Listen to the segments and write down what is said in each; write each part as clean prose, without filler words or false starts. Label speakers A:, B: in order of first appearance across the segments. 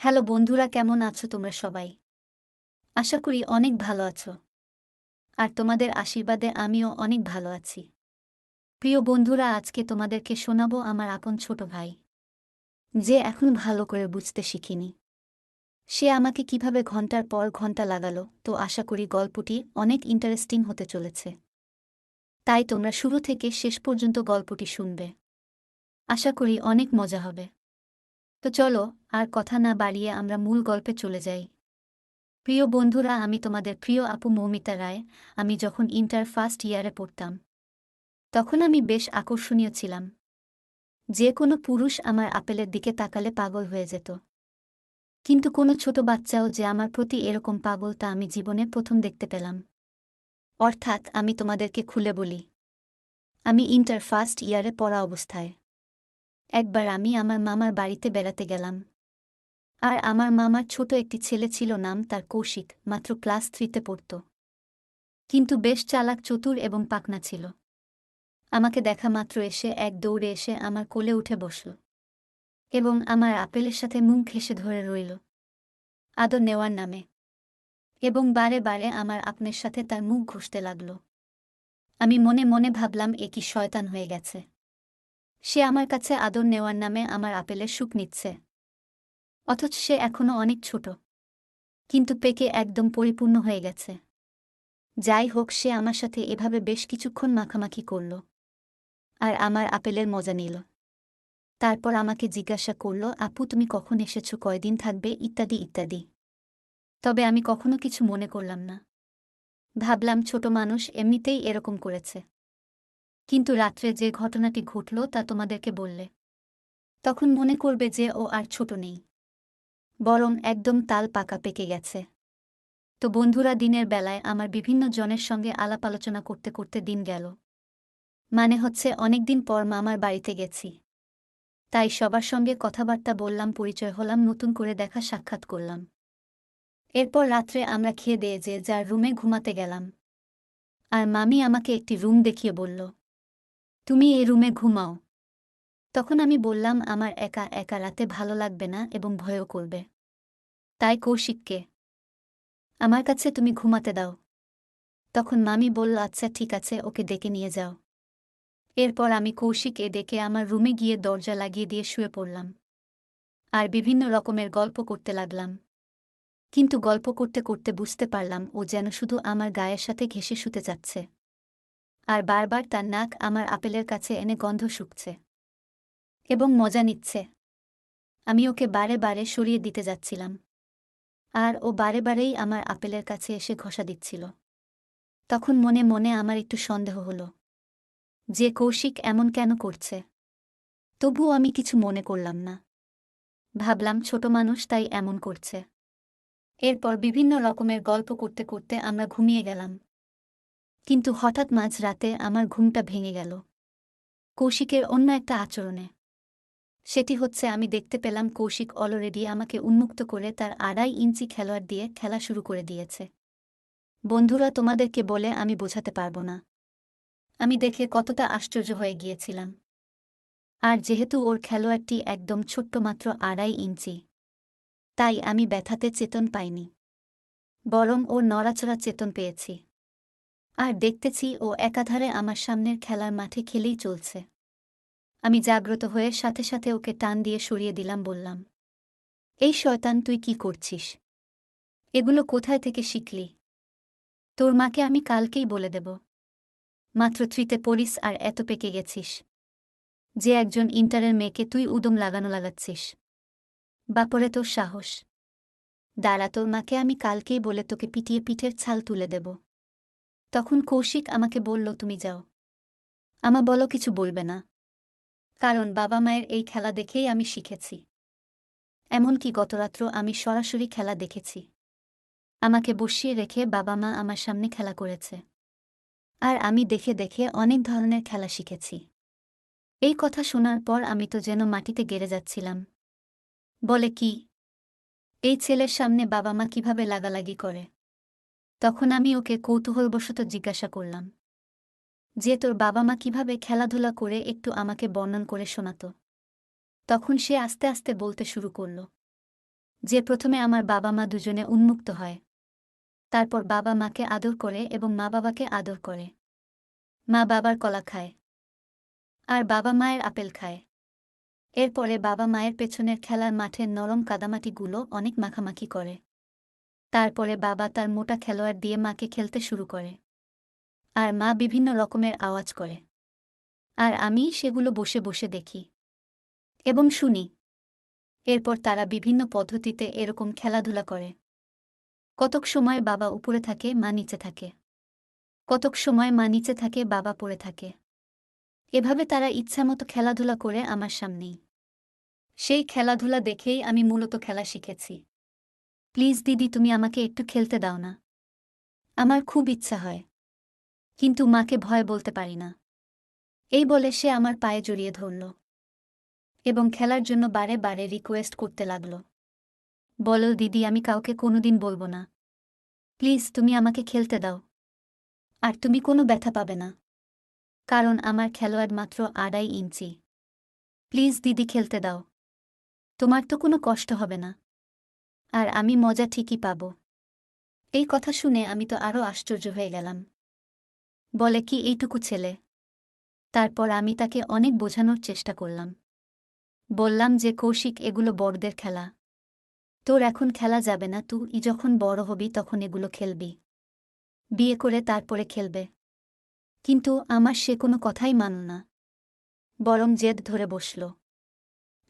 A: Hello বন্ধুরা, কেমন আছো তোমরা সবাই? আশা করি অনেক ভালো আছো। আর তোমাদের আশীর্বাদে আমিও অনেক ভালো আছি। প্রিয় বন্ধুরা, আজকে তোমাদেরকে শোনাবো আমার আপন ছোট ভাই, যে এখন ভালো করে বুঝতে শিখিনি। সে আমাকে কিভাবে ঘন্টার পর ঘন্টা লাগালো। তো আশা করি গল্পটি অনেক ইন্টারেস্টিং হতে চলেছে। তাই তোমরা শুরু থেকে শেষ পর্যন্ত গল্পটি শুনবে। আশা করি অনেক মজা হবে। তো চলো, আর কথা না বাড়িয়ে আমরা মূল গল্পে চলে যাই। প্রিয় বন্ধুরা, আমি তোমাদের প্রিয় আপু মৌমিতা রায়। আমি যখন ইন্টার ফার্স্ট ইয়ারে পড়তাম, তখন আমি বেশ আকর্ষণীয় ছিলাম। যে কোনো পুরুষ আমার আপেলের দিকে তাকালে পাগল হয়ে যেত। কিন্তু কোনো ছোট বাচ্চাও যে আমার প্রতি এরকম পাগল, তা আমি জীবনে প্রথম দেখতে পেলাম। অর্থাৎ আমি তোমাদেরকে খুলে বলি, আমি ইন্টার ফার্স্ট ইয়ারে পড়া অবস্থায় একবার আমি আমার মামার বাড়িতে বেড়াতে গেলাম। আর আমার মামার ছোট একটি ছেলে ছিল, নাম তার কৌশিক, মাত্র ক্লাস 3-তে পড়ত। কিন্তু বেশ চালাক, চতুর এবং পাকনা ছিল। আমাকে দেখা মাত্র এসে এক দৌড়ে এসে আমার কোলে উঠে বসল এবং আমার আপেলের সাথে মুখ ঘেঁষে ধরে রইল আদর নেওয়ার নামে, এবং বারে বারে আমার আপনের সাথে তার মুখ ঘষতে লাগল। আমি মনে মনে ভাবলাম, এ কি শয়তান হয়ে গেছে! সে আমার কাছে আদর নেওয়ার নামে আমার আপেলের সুখ নিচ্ছে, অথচ সে এখনও অনেক ছোট, কিন্তু পেকে একদম পরিপূর্ণ হয়ে গেছে। যাই হোক, সে আমার সাথে এভাবে বেশ কিছুক্ষণ মাখামাখি করল আর আমার আপেলের মজা নিল। তারপর আমাকে জিজ্ঞাসা করল, আপু তুমি কখন এসেছ, কয়দিন থাকবে, ইত্যাদি ইত্যাদি। তবে আমি কখনো কিছু মনে করলাম না। ভাবলাম ছোট মানুষ, এমনিতেই এরকম করেছে। কিন্তু রাত্রে যে ঘটনাটি ঘটল তা তোমাদেরকে বললে তখন মনে করবে যে ও আর ছোট নেই, বরং একদম তাল পাকা পেকে গেছে। তো বন্ধুরা, দিনের বেলায় আমার বিভিন্ন জনের সঙ্গে আলাপ আলোচনা করতে করতে দিন গেল। মানে হচ্ছে অনেকদিন পর মামার বাড়িতে গেছি, তাই সবার সঙ্গে কথাবার্তা বললাম, পরিচয় হলাম, নতুন করে দেখা সাক্ষাৎ করলাম। এরপর রাত্রে আমরা খেয়ে দিয়ে যে যার রুমে ঘুমাতে গেলাম। আর মামি আমাকে একটি রুম দেখিয়ে বলল, তুমি এই রুমে ঘুমাও। তখন আমি বললাম, আমার একা একা রাতে ভালো লাগবে না এবং ভয়ও করবে, তাই কৌশিককে আমার কাছে তুমি ঘুমাতে দাও। তখন মামি বলল, আচ্ছা ঠিক আছে, ওকে ডেকে নিয়ে যাও। এরপর আমি কৌশিককে ডেকে আমার রুমে গিয়ে দরজা লাগিয়ে দিয়ে শুয়ে পড়লাম আর বিভিন্ন রকমের গল্প করতে লাগলাম। কিন্তু গল্প করতে করতে বুঝতে পারলাম, ও যেন শুধু আমার গায়ের সাথে ঘেঁষে শুতে যাচ্ছে আর বারবার তার নাক আমার আপেলের কাছে এনে গন্ধ শুকছে এবং মজা নিচ্ছে। আমি ওকে বারে বারে সরিয়ে দিতে যাচ্ছিলাম, আর ও বারে বারেই আমার আপেলের কাছে এসে ঘষা দিচ্ছিল। তখন মনে মনে আমার একটু সন্দেহ হলো যে কৌশিক এমন কেন করছে। তবুও আমি কিছু মনে করলাম না। ভাবলাম ছোট মানুষ, তাই এমন করছে। এরপর বিভিন্ন রকমের গল্প করতে করতে আমরা ঘুমিয়ে গেলাম। কিন্তু হঠাৎ মাঝরাতে আমার ঘুমটা ভেঙে গেল কৌশিকের অন্য একটা আচরণে। সেটি হচ্ছে, আমি দেখতে পেলাম কৌশিক অলরেডি আমাকে উন্মুক্ত করে তার 2.5 ইঞ্চি খেলোয়াড় দিয়ে খেলা শুরু করে দিয়েছে। বন্ধুরা, তোমাদেরকে বলে আমি বোঝাতে পারব না আমি দেখে কতটা আশ্চর্য হয়ে গিয়েছিলাম। আর যেহেতু ওর খেলোয়াড়টি একদম ছোট্ট, মাত্র 2.5 ইঞ্চি, তাই আমি ব্যথাতে চেতন পাইনি, বরং ওর নড়াচড়া চেতন পেয়েছি। আর দেখতেছি ও একাধারে আমার সামনের খেলার মাঠে খেলেই চলছে। আমি জাগ্রত হয়ে সাথে সাথে ওকে টান দিয়ে সরিয়ে দিলাম, বললাম, এই শয়তান, তুই কি করছিস? এগুলো কোথায় থেকে শিখলি? তোর মাকে আমি কালকেই বলে দেব। মাত্র 3-তে পড়িস আর এত পেকে গেছিস যে একজন ইন্টারের মেয়েকে তুই উদম লাগাচ্ছিস। বাপরে তোর সাহস! দাঁড়া, তোর মাকে আমি কালকেই বলে তোকে পিটিয়ে পিঠের ছাল তুলে দেব। তখন কৌশিক আমাকে বলল, তুমি যাও, আমা বলো কিছু বলবে না, কারণ বাবা মায়ের এই খেলা দেখেই আমি শিখেছি। এমনকি গতরাত্র আমি সরাসরি খেলা দেখেছি। আমাকে বসিয়ে রেখে বাবা মা আমার সামনে খেলা করেছে, আর আমি দেখে দেখে অনেক ধরনের খেলা শিখেছি। এই কথা শোনার পর আমি তো যেন মাটিতে গেড়ে যাচ্ছিলাম। বলে, কি? এই ছেলের সামনে বাবা মা কিভাবে লাগালাগি করে? তখন আমি ওকে কৌতূহলবশত জিজ্ঞাসা করলাম যে, তোর বাবা মা কিভাবে খেলাধুলা করে একটু আমাকে বর্ণন করে শোনাতো। তখন সে আস্তে আস্তে বলতে শুরু করল যে প্রথমে আমার বাবা মা দুজনে উন্মুক্ত হয়। তারপর বাবা মাকে আদর করে এবং মা বাবাকে আদর করে। মা বাবার কলা খায় আর বাবা মায়ের আপেল খায়। এরপরে বাবা মায়ের পেছনের খেলার মাঠের নরম কাদামাটিগুলো অনেক মাখামাখি করে। তারপরে বাবা তার মোটা খেলোয়াড় দিয়ে মাকে খেলতে শুরু করে। আর মা বিভিন্ন রকমের আওয়াজ করে। আর আমি সেগুলো বসে বসে দেখি এবং শুনি। এরপর তারা বিভিন্ন পদ্ধতিতে এরকম খেলাধুলা করে। কতক সময় বাবা উপরে থাকে, মা নিচে থাকে। কতক সময় মা নিচে থাকে, বাবা পড়ে থাকে। এভাবে তারা ইচ্ছামতো খেলাধুলা করে আমার সামনেই। সেই খেলাধুলা দেখেই আমি মূলত খেলা শিখেছি। প্লিজ দিদি, তুমি আমাকে একটু খেলতে দাও না। আমার খুব ইচ্ছা হয়, কিন্তু মাকে ভয় বলতে পারি না। এই বলে সে আমার পায়ে জড়িয়ে ধরল এবং খেলার জন্য বারে বারে রিকোয়েস্ট করতে লাগল। বলো দিদি, আমি কাউকে কোনোদিন বলবো না। প্লিজ তুমি আমাকে খেলতে দাও। আর তুমি কোনো ব্যথা পাবে না, কারণ আমার খেলোয়াড় মাত্র 2.5 ইঞ্চি। প্লিজ দিদি, খেলতে দাও। তোমার তো কোনো কষ্ট হবে না, আর আমি মজা ঠিকই পাব। এই কথা শুনে আমি তো আরও আশ্চর্য হয়ে গেলাম। বলে কি, এইটুকু ছেলে? তারপর আমি তাকে অনেক বোঝানোর চেষ্টা করলাম। বললাম যে কৌশিক, এগুলো বড়দের খেলা। তোর এখন খেলা যাবে না, তুই যখন বড় হবি তখন এগুলো খেলবি। বিয়ে করে তারপরে খেলবে। কিন্তু আমার সে কোনো কথাই মানল না, বরং জেদ ধরে বসল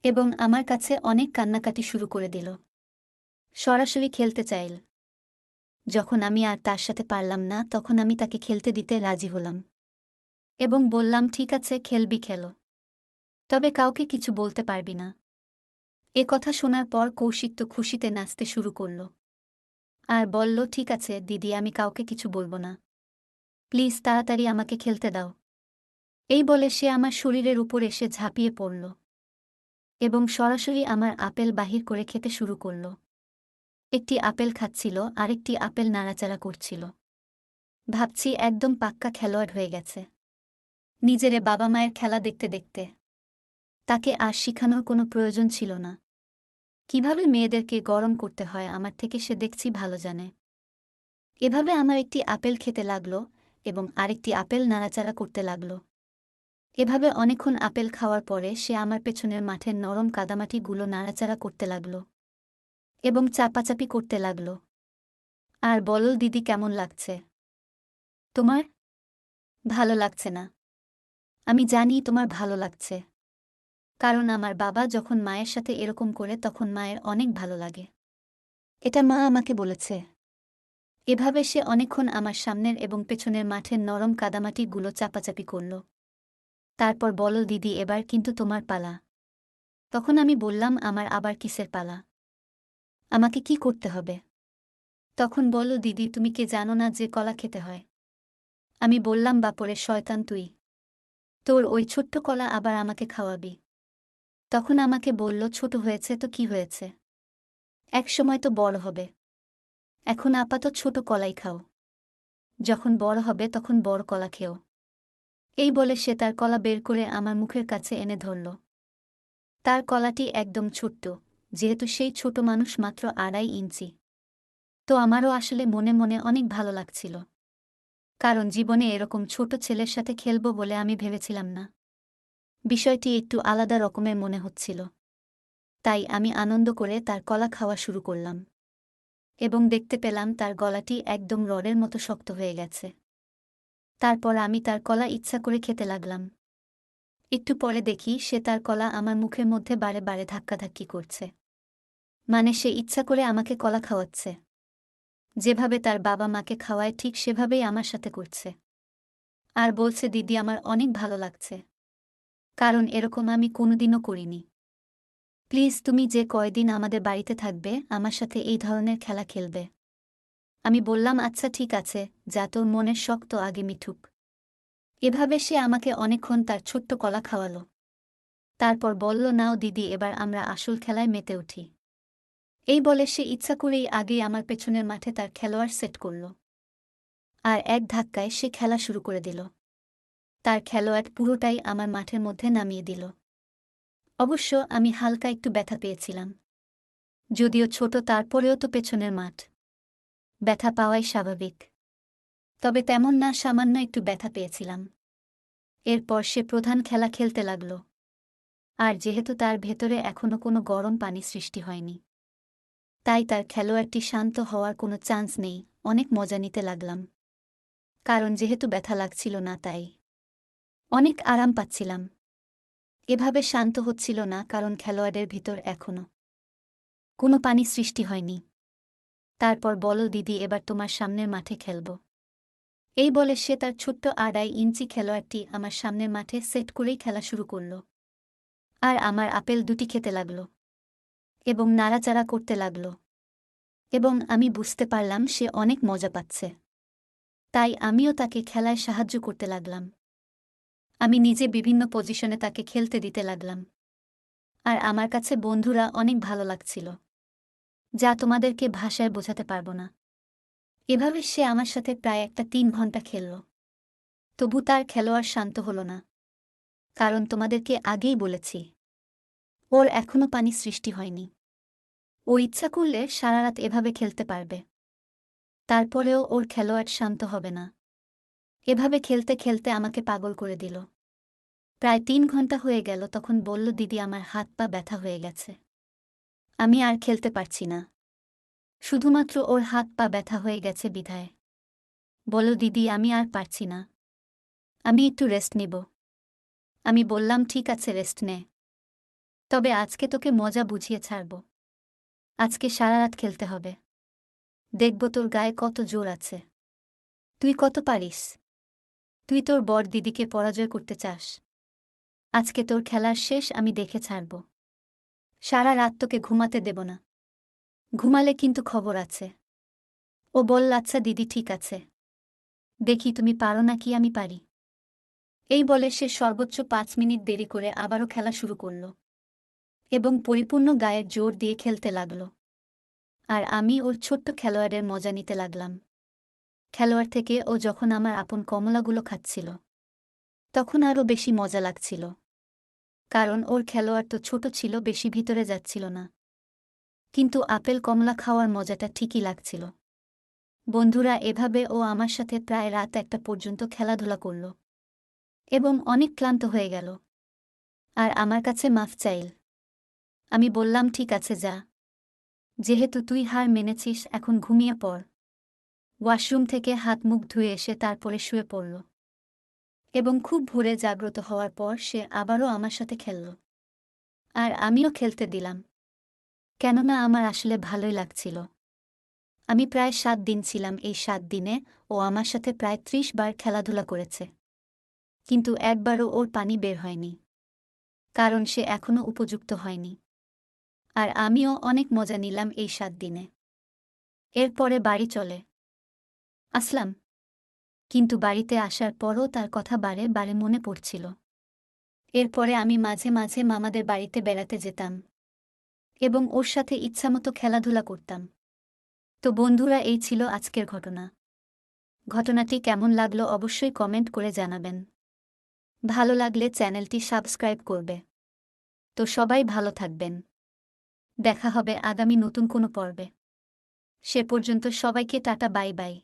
A: এবং আমার কাছে অনেক কান্নাকাটি শুরু করে দিল। সরাসরি খেলতে চাইল। যখন আমি আর তার সাথে পারলাম না, তখন আমি তাকে খেলতে দিতে রাজি হলাম এবং বললাম, ঠিক আছে, খেলবি, খেলো, তবে কাউকে কিছু বলতে পারবি না। এ কথা শোনার পর কৌশিক তো খুশিতে নাচতে শুরু করল আর বলল, ঠিক আছে দিদি, আমি কাউকে কিছু বলবো না। প্লিজ তাড়াতাড়ি আমাকে খেলতে দাও। এই বলে সে আমার শরীরের উপর এসে ঝাঁপিয়ে পড়ল এবং সরাসরি আমার আপেল বাহির করে খেতে শুরু করল। একটি আপেল খাচ্ছিল, আরেকটি আপেল নাড়াচাড়া করছিল। ভাবছি একদম পাক্কা খেলোয়াড় হয়ে গেছে। নিজেরে বাবা মায়ের খেলা দেখতে দেখতে তাকে আর শিখানোর কোনো প্রয়োজন ছিল না। কিভাবে মেয়েদেরকে গরম করতে হয় আমার থেকে সে দেখছি ভালো জানে। এভাবে আমার একটি আপেল খেতে লাগল এবং আরেকটি আপেল নাড়াচাড়া করতে লাগল। এভাবে অনেকক্ষণ আপেল খাওয়ার পরে সে আমার পেছনের মাঠের নরম কাদামাটিগুলো নাড়াচাড়া করতে লাগল এবং চাপাচাপি করতে লাগল। আর বলো দিদি, কেমন লাগছে তোমার? ভালো লাগছে না? আমি জানি তোমার ভালো লাগছে, কারণ আমার বাবা যখন মায়ের সাথে এরকম করে তখন মায়ের অনেক ভালো লাগে। এটা মা আমাকে বলেছে। এভাবে সে অনেকক্ষণ আমার সামনের এবং পেছনের মাঠের নরম কাদামাটিগুলো চাপাচাপি করল। তারপর বলো দিদি, এবার কিন্তু তোমার পালা। তখন আমি বললাম, আমার আবার কিসের পালা? আমাকে কি করতে হবে? তখন বলো দিদি, তুমি কি জানো না যে কলা খেতে হয়? আমি বললাম, বাপরে শয়তান তুই, তোর ওই ছোট্ট কলা আবার আমাকে খাওয়াবি? তখন আমাকে বলল, ছোট হয়েছে তো কি হয়েছে, একসময় তো বড় হবে। এখন আপাতত ছোট কলাই খাও, যখন বড় হবে তখন বড় কলা খেও। এই বলে সে তার কলা বের করে আমার মুখের কাছে এনে ধরল। তার কলাটি একদম ছোট্ট, যেহেতু সেই ছোট মানুষ মাত্র 2.5 ইঞ্চি। তো আমারও আসলে মনে মনে অনেক ভালো লাগছিল, কারণ জীবনে এরকম ছোট ছেলের সাথে খেলব বলে আমি ভেবেছিলাম না। বিষয়টি একটু আলাদা রকমের মনে হচ্ছিল। তাই আমি আনন্দ করে তার কলা খাওয়া শুরু করলাম এবং দেখতে পেলাম তার গলাটি একদম রডের মতো শক্ত হয়ে গেছে। তারপর আমি তার কলা ইচ্ছা করে খেতে লাগলাম। একটু পরে দেখি সে তার কলা আমার মুখের মধ্যে বারে বারে ধাক্কাধাক্কি করছে। মানে সে ইচ্ছা করে আমাকে কলা খাওয়াচ্ছে। যেভাবে তার বাবা মাকে খাওয়ায় ঠিক সেভাবেই আমার সাথে করছে। আর বলছে, দিদি, আমার অনেক ভালো লাগছে, কারণ এরকম আমি কোনোদিনও করিনি। প্লিজ তুমি যে কয়দিন আমাদের বাড়িতে থাকবে আমার সাথে এই ধরনের খেলা খেলবে। আমি বললাম, আচ্ছা ঠিক আছে, যা তোর মনের শখ তো আগে মিঠুক। এভাবে সে আমাকে অনেকক্ষণ তার ছোট্ট কলা খাওয়ালো। তারপর বলল, নাও দিদি, এবার আমরা আসল খেলায় মেতে উঠি। এই বলে সে ইচ্ছা করেই আগেই আমার পেছনের মাঠে তার খেলোয়াড় সেট করল আর এক ধাক্কায় সে খেলা শুরু করে দিল। তার খেলোয়াড় পুরোটাই আমার মাঠের মধ্যে নামিয়ে দিল। অবশ্য আমি হালকা একটু ব্যথা পেয়েছিলাম। যদিও ছোট তারপরেও তো পেছনের মাঠ। ব্যথা পাওয়াই স্বাভাবিক। তবে তেমন না, সামান্য একটু ব্যথা পেয়েছিলাম। এরপর সে প্রধান খেলা খেলতে লাগল। আর যেহেতু তার ভেতরে এখনো কোনো গরম পানি সৃষ্টি হয়নি, তাই তার খেলোয়াড়টি শান্ত হওয়ার কোনো চান্স নেই। অনেক মজা নিতে লাগলাম, কারণ যেহেতু ব্যথা লাগছিল না তাই অনেক আরাম পাচ্ছিলাম। এভাবে শান্ত হচ্ছিল না কারণ খেলোয়াড়ের ভিতর এখনো কোনো পানি সৃষ্টি হয়নি। তারপর বলো দিদি, এবার তোমার সামনের মাঠে খেলব। এই বলে সে তার ছোট্ট 2.5 ইঞ্চি খেলোয়াড়টি আমার সামনের মাঠে সেট করেই খেলা শুরু করল। আর আমার আপেল দুটি খেতে লাগল এবং নাড়াচাড়া করতে লাগল, এবং আমি বুঝতে পারলাম সে অনেক মজা পাচ্ছে। তাই আমিও তাকে খেলায় সাহায্য করতে লাগলাম। আমি নিজে বিভিন্ন পজিশনে তাকে খেলতে দিতে লাগলাম। আর আমার কাছে বন্ধুরা অনেক ভালো লাগছিল, যা তোমাদেরকে ভাষায় বোঝাতে পারব না। এভাবে সে আমার সাথে প্রায় একটা 3 ঘন্টা খেলল। তবু তার খেলোয়াড় শান্ত হল না, কারণ তোমাদেরকে আগেই বলেছি ওর এখনো পানি সৃষ্টি হয়নি। ও ইচ্ছা করলে সারা রাত এভাবে খেলতে পারবে, তারপরেও ওর খেলোয়াড় শান্ত হবে না। এভাবে খেলতে খেলতে আমাকে পাগল করে দিল। প্রায় 3 ঘন্টা হয়ে গেল, তখন বলল দিদি আমার হাত পা ব্যথা হয়ে গেছে, আমি আর খেলতে পারছি না। শুধুমাত্র ওর হাত পা ব্যথা হয়ে গেছে বিধায়। বলো দিদি আমি আর পারছি না, আমি একটু রেস্ট নিব। আমি বললাম ঠিক আছে, রেস্ট নে, তবে আজকে তোকে মজা বুঝিয়ে ছাড়ব। আজকে সারা রাত খেলতে হবে, দেখব তোর গায়ে কত জোর আছে, তুই কত পারিস। তুই তোর বড় দিদিকে পরাজয় করতে চাস। আজকে তোর খেলার শেষ আমি দেখে ছাড়ব। সারা রাত তোকে ঘুমাতে দেব না, ঘুমালে কিন্তু খবর আছে। ও বলল আচ্ছা দিদি ঠিক আছে, দেখি তুমি পারো নাকি আমি পারি। এই বলে সে সর্বোচ্চ 5 মিনিট দেরি করে আবারও খেলা শুরু করল এবং পরিপূর্ণ গায়ের জোর দিয়ে খেলতে লাগল। আর আমি ওর ছোট্ট খেলোয়াড়ের মজা নিতে লাগলাম। খেলোয়াড় থেকে ও যখন আমার আপন কমলাগুলো খাচ্ছিল, তখন আরও বেশি মজা লাগছিল, কারণ ওর খেলোয়াড় তো ছোট ছিল, বেশি ভিতরে যাচ্ছিল না, কিন্তু আপেল কমলা খাওয়ার মজাটা ঠিকই লাগছিল। বন্ধুরা, এভাবে ও আমার সাথে প্রায় রাত 1টা পর্যন্ত খেলাধুলা করল এবং অনেক ক্লান্ত হয়ে গেল। আর আমার কাছে মাফ চাইল। আমি বললাম ঠিক আছে যা, যেহেতু তুই হার মেনেছিস এখন ঘুমিয়ে পড়। ওয়াশরুম থেকে হাত মুখ ধুয়ে এসে তারপরে শুয়ে পড়ল এবং খুব ভোরে জাগ্রত হওয়ার পর সে আবারও আমার সাথে খেলল। আর আমিও খেলতে দিলাম, কেননা আমার আসলে ভালোই লাগছিল। আমি প্রায় 7 দিন ছিলাম, এই 7 দিনে ও আমার সাথে প্রায় 30 বার খেলাধুলা করেছে, কিন্তু একবারও ওর পানি বের হয়নি, কারণ সে এখনও উপযুক্ত হয়নি। আর আমিও অনেক মজা নিলাম এই 7 দিনে। এরপরে বাড়ি চলে আসলাম, কিন্তু বাড়িতে আসার পরও তার কথা বারে বারে মনে পড়ছিল। এরপরে আমি মাঝে মাঝে মামাদের বাড়িতে বেড়াতে যেতাম এবং ওর সাথে ইচ্ছামতো খেলাধুলা করতাম। তো বন্ধুরা, এই ছিল আজকের ঘটনা। ঘটনাটি কেমন লাগলো অবশ্যই কমেন্ট করে জানাবেন। ভালো লাগলে চ্যানেলটি সাবস্ক্রাইব করবে। তো সবাই ভালো থাকবেন, দেখা হবে আগামী নতুন কোনো পর্বে। সে পর্যন্ত সবাইকে টাটা, বাই বাই।